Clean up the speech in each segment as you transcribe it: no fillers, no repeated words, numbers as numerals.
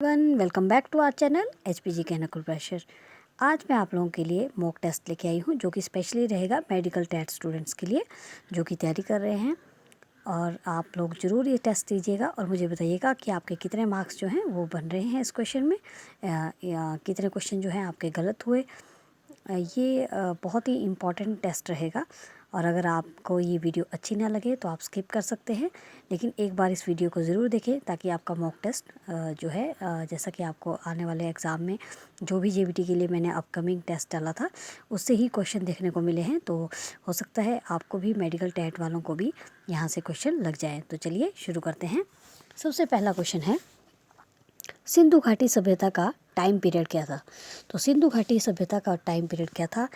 Welcome back to our channel HPG के Nakul pressure. आज मैं आप लोगों के लिए मॉक टेस्ट लेके आई हूँ जो कि स्पेशली रहेगा मेडिकल टेट स्टूडेंट्स के लिए जो कि तैयारी कर रहे हैं। और आप लोग ज़रूर ये टेस्ट दीजिएगा और मुझे बताइएगा कि आपके कितने मार्क्स जो हैं वो बन रहे हैं इस क्वेश्चन में, या कितने क्वेश्चन जो हैं आपके गलत हुए। ये बहुत ही इम्पॉर्टेंट टेस्ट रहेगा और अगर आपको ये वीडियो अच्छी ना लगे तो आप स्किप कर सकते हैं, लेकिन एक बार इस वीडियो को ज़रूर देखें ताकि आपका मॉक टेस्ट जो है जैसा कि आपको आने वाले एग्ज़ाम में जो भी JBT के लिए मैंने अपकमिंग टेस्ट डाला था उससे ही क्वेश्चन देखने को मिले हैं, तो हो सकता है आपको भी मेडिकल टेट वालों को भी यहाँ से क्वेश्चन लग जाए। तो चलिए शुरू करते हैं। सबसे पहला क्वेश्चन है, सिंधु घाटी सभ्यता का टाइम पीरियड क्या था। तो सिंधु घाटी सभ्यता का टाइम पीरियड क्या था,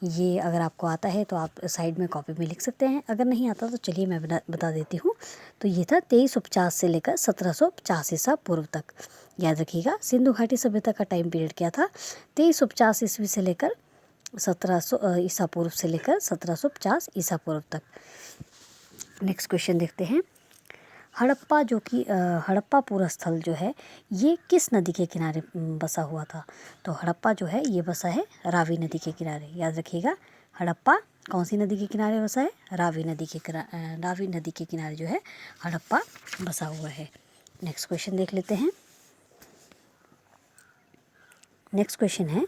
ये अगर आपको आता है तो आप साइड में कॉपी में लिख सकते हैं, अगर नहीं आता तो चलिए मैं बता देती हूँ। तो ये था 2350 से लेकर 1750 ईसा पूर्व तक। याद रखिएगा, सिंधु घाटी सभ्यता का टाइम पीरियड क्या था, 2350 ईस्वी से लेकर 1700 ईसा पूर्व से लेकर 1750 ईसा पूर्व तक। नेक्स्ट क्वेश्चन देखते हैं। हड़प्पा जो कि हड़प्पा पूरा स्थल जो है ये किस नदी के किनारे बसा हुआ था। तो हड़प्पा जो है ये बसा है रावी नदी के किनारे। याद रखिएगा, हड़प्पा कौन सी नदी के किनारे बसा है, रावी नदी के किनारे जो है हड़प्पा बसा हुआ है। नेक्स्ट क्वेश्चन देख लेते हैं। नेक्स्ट क्वेश्चन है,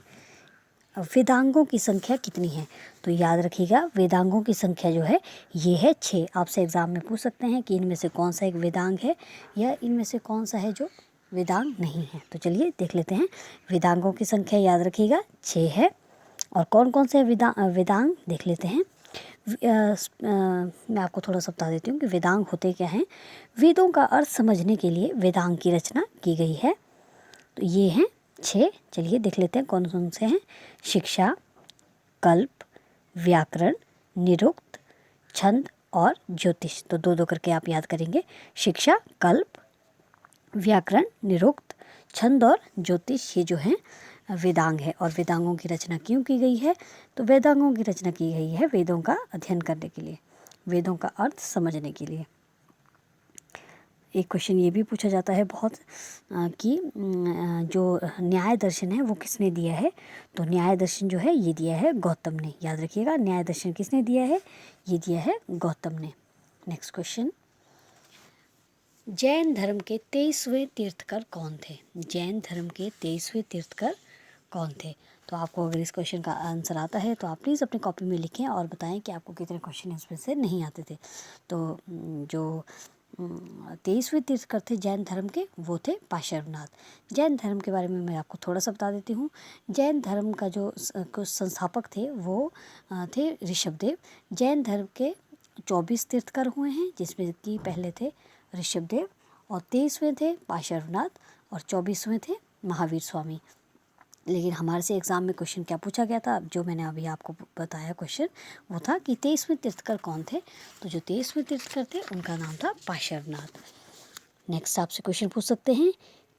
वेदांगों की संख्या कितनी है। तो याद रखिएगा, वेदांगों की संख्या जो है ये है 6। आपसे एग्ज़ाम में पूछ सकते हैं कि इनमें से कौन सा एक वेदांग है या इनमें से कौन सा है जो वेदांग नहीं है। तो चलिए देख लेते हैं। वेदांगों की संख्या याद रखिएगा 6 है। और कौन कौन से वेदांग देख लेते हैं। मैं आपको थोड़ा सा बता देती हूँ कि वेदांग होते क्या हैं। वेदों का अर्थ समझने के लिए वेदांग की रचना की गई है। तो ये हैं 6। चलिए देख लेते हैं कौन कौन से हैं। शिक्षा, कल्प, व्याकरण, निरुक्त, छंद और ज्योतिष। तो दो दो करके आप याद करेंगे। शिक्षा, कल्प, व्याकरण, निरुक्त, छंद और ज्योतिष, ये जो हैं वेदांग है। और वेदांगों की रचना क्यों की गई है। तो वेदांगों की रचना की गई है वेदों का अध्ययन करने के लिए, वेदों का अर्थ समझने के लिए। एक क्वेश्चन ये भी पूछा जाता है बहुत कि जो न्याय दर्शन है वो किसने दिया है। तो न्याय दर्शन जो है ये दिया है गौतम ने। याद रखिएगा, न्याय दर्शन किसने दिया है, ये दिया है गौतम ने। नेक्स्ट क्वेश्चन, जैन धर्म के 23वें तीर्थकर कौन थे। जैन धर्म के 23वें तीर्थकर कौन थे। तो आपको अगर इस क्वेश्चन का आंसर आता है तो आप प्लीज़ अपनी कॉपी में लिखें और बताएं कि आपको कितने क्वेश्चन इसमें से नहीं आते थे। तो जो 23वें तीर्थकर थे जैन धर्म के वो थे पार्श्वनाथ। जैन धर्म के बारे में मैं आपको थोड़ा सा बता देती हूँ। जैन धर्म का जो कुछ संस्थापक थे वो थे ऋषभदेव। जैन धर्म के 24 तीर्थकर हुए हैं, जिसमें कि पहले थे ऋषभदेव और 23वें थे पार्श्वनाथ और 24वें थे महावीर स्वामी। लेकिन हमारे से एग्ज़ाम में क्वेश्चन क्या पूछा गया था, जो मैंने अभी आपको बताया क्वेश्चन, वो था कि 23वें तीर्थकर कौन थे। तो जो 23वें तीर्थकर थे उनका नाम था पार्श्वनाथ। नेक्स्ट आपसे क्वेश्चन पूछ सकते हैं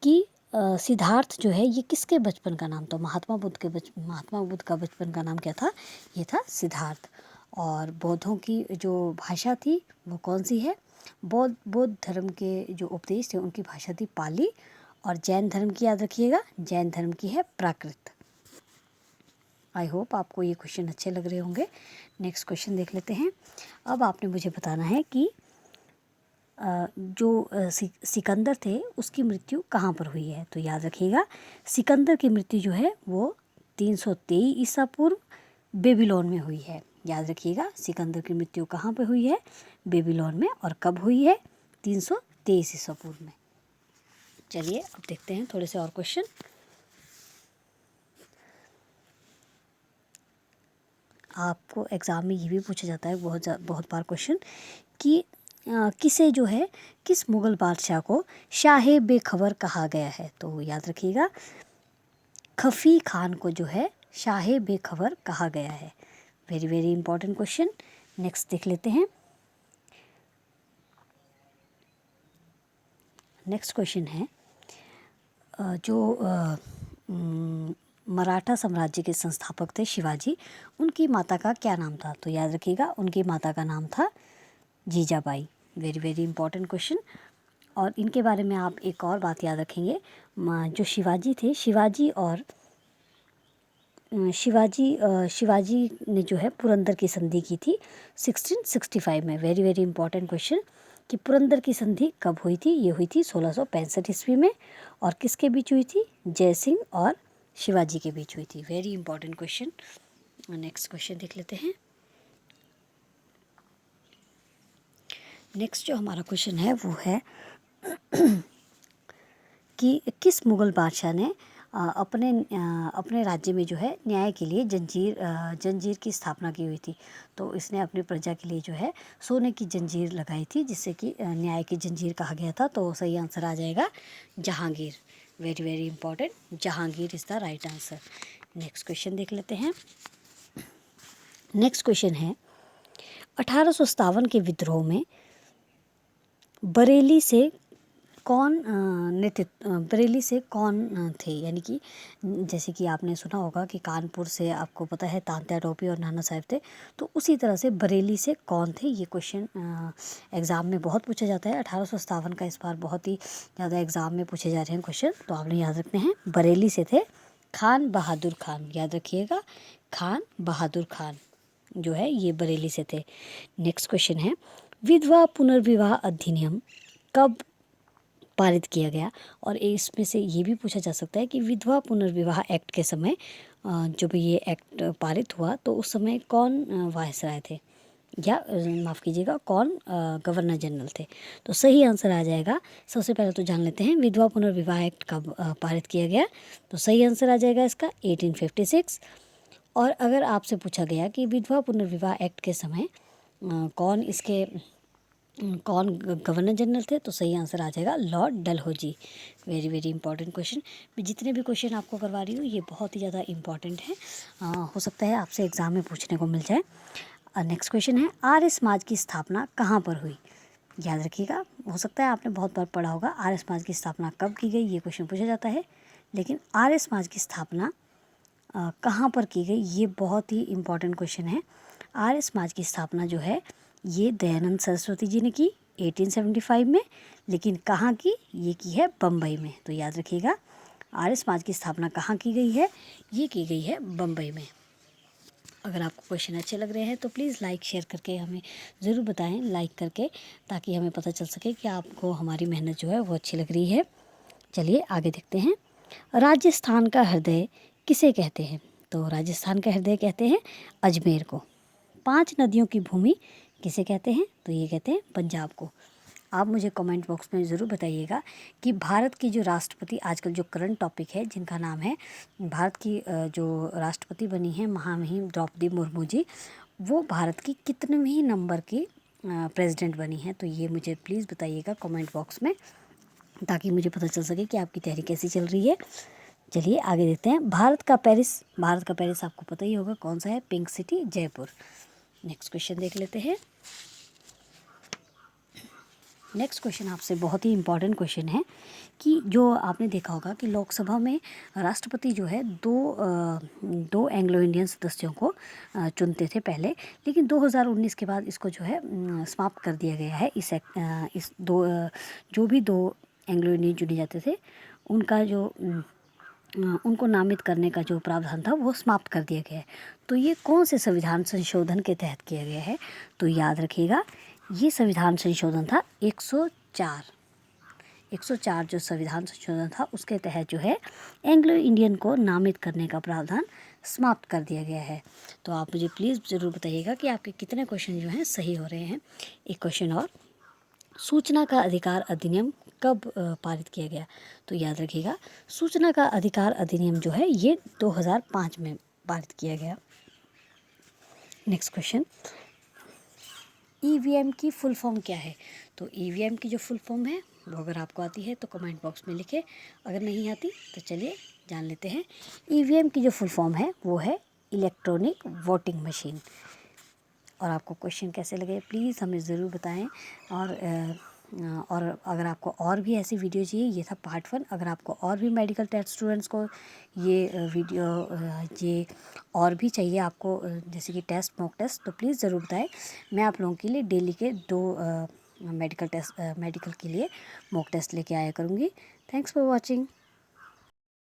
कि सिद्धार्थ जो है ये किसके बचपन का नाम था। महात्मा बुद्ध का बचपन का नाम क्या था, ये था सिद्धार्थ। और बौद्धों की जो भाषा थी वो कौन सी है। बौद्ध धर्म के जो उपदेश थे उनकी भाषा थी पाली। और जैन धर्म की याद रखिएगा, जैन धर्म की है प्राकृत। आई होप आपको ये क्वेश्चन अच्छे लग रहे होंगे। नेक्स्ट क्वेश्चन देख लेते हैं। अब आपने मुझे बताना है कि जो सिकंदर थे उसकी मृत्यु कहाँ पर हुई है। तो याद रखिएगा, सिकंदर की मृत्यु जो है वो 323 ईसा पूर्व बेबीलोन में हुई है। याद रखिएगा, सिकंदर की मृत्यु कहाँ पर हुई है, बेबीलोन में। और कब हुई है, 323 ईसा पूर्व में। चलिए अब देखते हैं थोड़े से और क्वेश्चन। आपको एग्ज़ाम में ये भी पूछा जाता है बहुत बार क्वेश्चन कि किसे जो है किस मुग़ल बादशाह को शाहे बेखबर कहा गया है। तो याद रखिएगा, खफ़ी खान को जो है शाहे बेखबर कहा गया है। Very very important question. Next देख लेते हैं। नेक्स्ट क्वेश्चन है, जो मराठा साम्राज्य के संस्थापक थे शिवाजी, उनकी माता का क्या नाम था। तो याद रखिएगा, उनकी माता का नाम था Jijabai. Very very important question. और इनके बारे में आप एक और बात याद रखेंगे, जो शिवाजी थे, शिवाजी ने जो है पुरंदर की संधि की थी 1665 में। वेरी वेरी इंपॉर्टेंट क्वेश्चन कि पुरंदर की संधि कब हुई थी? ये हुई थी 1665 ईस्वी में। और किसके बीच हुई थी? जय सिंह और शिवाजी के बीच हुई थी। Very important question. Next question देख लेते हैं। नेक्स्ट जो हमारा क्वेश्चन है वो है कि किस मुग़ल बादशाह ने अपने राज्य में जो है न्याय के लिए जंजीर की स्थापना की हुई थी। तो इसने अपनी प्रजा के लिए जो है सोने की जंजीर लगाई थी, जिससे कि न्याय की जंजीर कहा गया था। तो सही आंसर आ जाएगा Jahangir. Very very important, Jahangir is the right answer. Next question देख लेते हैं। नेक्स्ट क्वेश्चन है 1857 के विद्रोह में बरेली से कौन थे? यानी कि जैसे कि आपने सुना होगा कि कानपुर से आपको पता है तात्या टोपे और नाना साहब थे, तो उसी तरह से बरेली से कौन थे? ये क्वेश्चन एग्ज़ाम में बहुत पूछा जाता है। 1857 का इस बार बहुत ही ज़्यादा एग्ज़ाम में पूछे जा रहे हैं क्वेश्चन, तो आपने याद रखने हैं। बरेली से थे खान बहादुर खान, याद रखिएगा, खान बहादुर खान जो है ये बरेली से थे। नेक्स्ट क्वेश्चन है विधवा पुनर्विवाह अधिनियम कब पारित किया गया? और इसमें से ये भी पूछा जा सकता है कि विधवा पुनर्विवाह एक्ट के समय जब ये एक्ट पारित हुआ तो उस समय कौन वायसराय थे, या माफ़ कीजिएगा कौन गवर्नर जनरल थे? तो सही आंसर आ जाएगा। सबसे पहले तो जान लेते हैं विधवा पुनर्विवाह एक्ट कब पारित किया गया। तो सही आंसर आ जाएगा इसका 1856। और अगर आपसे पूछा गया कि विधवा पुनर्विवाह एक्ट के समय कौन गवर्नर जनरल थे, तो सही आंसर आ जाएगा Lord Dalhousie. Very very important question. मैं जितने भी क्वेश्चन आपको करवा रही हूँ ये बहुत ही ज़्यादा इंपॉर्टेंट है, हो सकता है आपसे एग्ज़ाम में पूछने को मिल जाए। नेक्स्ट क्वेश्चन है आर्य समाज की स्थापना कहाँ पर हुई? याद रखिएगा, हो सकता है आपने बहुत बार पढ़ा होगा आर्य समाज की स्थापना कब की गई, ये क्वेश्चन पूछा जाता है। लेकिन आर्य समाज की स्थापना कहाँ पर की गई, ये बहुत ही इम्पॉर्टेंट क्वेश्चन है। आर्य समाज की स्थापना जो है ये दयानंद सरस्वती जी ने की 1875 में, लेकिन कहाँ की? ये की है बम्बई में। तो याद रखिएगा आर्य समाज की स्थापना कहाँ की गई है? ये की गई है बम्बई में। अगर आपको क्वेश्चन अच्छे लग रहे हैं तो प्लीज़ लाइक शेयर करके हमें ज़रूर बताएं, लाइक करके, ताकि हमें पता चल सके कि आपको हमारी मेहनत जो है वो अच्छी लग रही है। चलिए आगे देखते हैं। राजस्थान का हृदय किसे कहते हैं? तो राजस्थान का हृदय कहते हैं अजमेर को। 5 नदियों की भूमि किसे कहते हैं? तो ये कहते हैं पंजाब को। आप मुझे कमेंट बॉक्स में ज़रूर बताइएगा कि भारत की जो राष्ट्रपति, आजकल जो करंट टॉपिक है, जिनका नाम है भारत की जो राष्ट्रपति बनी है महामहिम द्रौपदी मुर्मू जी, वो भारत की कितनेवीं नंबर की प्रेसिडेंट बनी है? तो ये मुझे प्लीज़ बताइएगा कमेंट बॉक्स में, ताकि मुझे पता चल सके कि आपकी तैयारी कैसी चल रही है। चलिए आगे देखते हैं। भारत का पेरिस आपको पता ही होगा कौन सा है? Pink city, Jaipur. Next question देख लेते हैं। नेक्स्ट क्वेश्चन आपसे बहुत ही इम्पॉर्टेंट क्वेश्चन है कि जो आपने देखा होगा कि लोकसभा में राष्ट्रपति जो है दो एंग्लो इंडियन सदस्यों को चुनते थे पहले, लेकिन 2019 के बाद इसको जो है समाप्त कर दिया गया है। जो भी दो एंग्लो इंडियन चुने जाते थे उनको नामित करने का जो प्रावधान था वो समाप्त कर दिया गया है। तो ये कौन से संविधान संशोधन के तहत किया गया है? तो याद रखिएगा ये संविधान संशोधन था 104 जो संविधान संशोधन था उसके तहत जो है एंग्लो इंडियन को नामित करने का प्रावधान समाप्त कर दिया गया है। तो आप मुझे प्लीज़ ज़रूर बताइएगा कि आपके कितने क्वेश्चन जो हैं सही हो रहे हैं। एक क्वेश्चन और, सूचना का अधिकार अधिनियम कब पारित किया गया? तो याद रखिएगा सूचना का अधिकार अधिनियम जो है ये 2005 में पारित किया गया। नेक्स्ट क्वेश्चन, ईवीएम की फुल फॉर्म क्या है? तो ईवीएम की जो फुल फॉर्म है वो अगर आपको आती है तो कमेंट बॉक्स में लिखें, अगर नहीं आती तो चलिए जान लेते हैं। ईवीएम की जो फुल फॉर्म है वो है इलेक्ट्रॉनिक वोटिंग मशीन। और आपको क्वेश्चन कैसे लगे प्लीज़ हमें ज़रूर बताएं। और अगर आपको और भी ऐसी वीडियो चाहिए, ये था पार्ट 1। अगर आपको और भी मेडिकल टेस्ट स्टूडेंट्स को ये वीडियो ये और भी चाहिए आपको, जैसे कि टेस्ट, मॉक टेस्ट, तो प्लीज़ ज़रूर बताएं। मैं आप लोगों के लिए डेली के मेडिकल के लिए मॉक टेस्ट लेके आया करूँगी। Thanks for watching.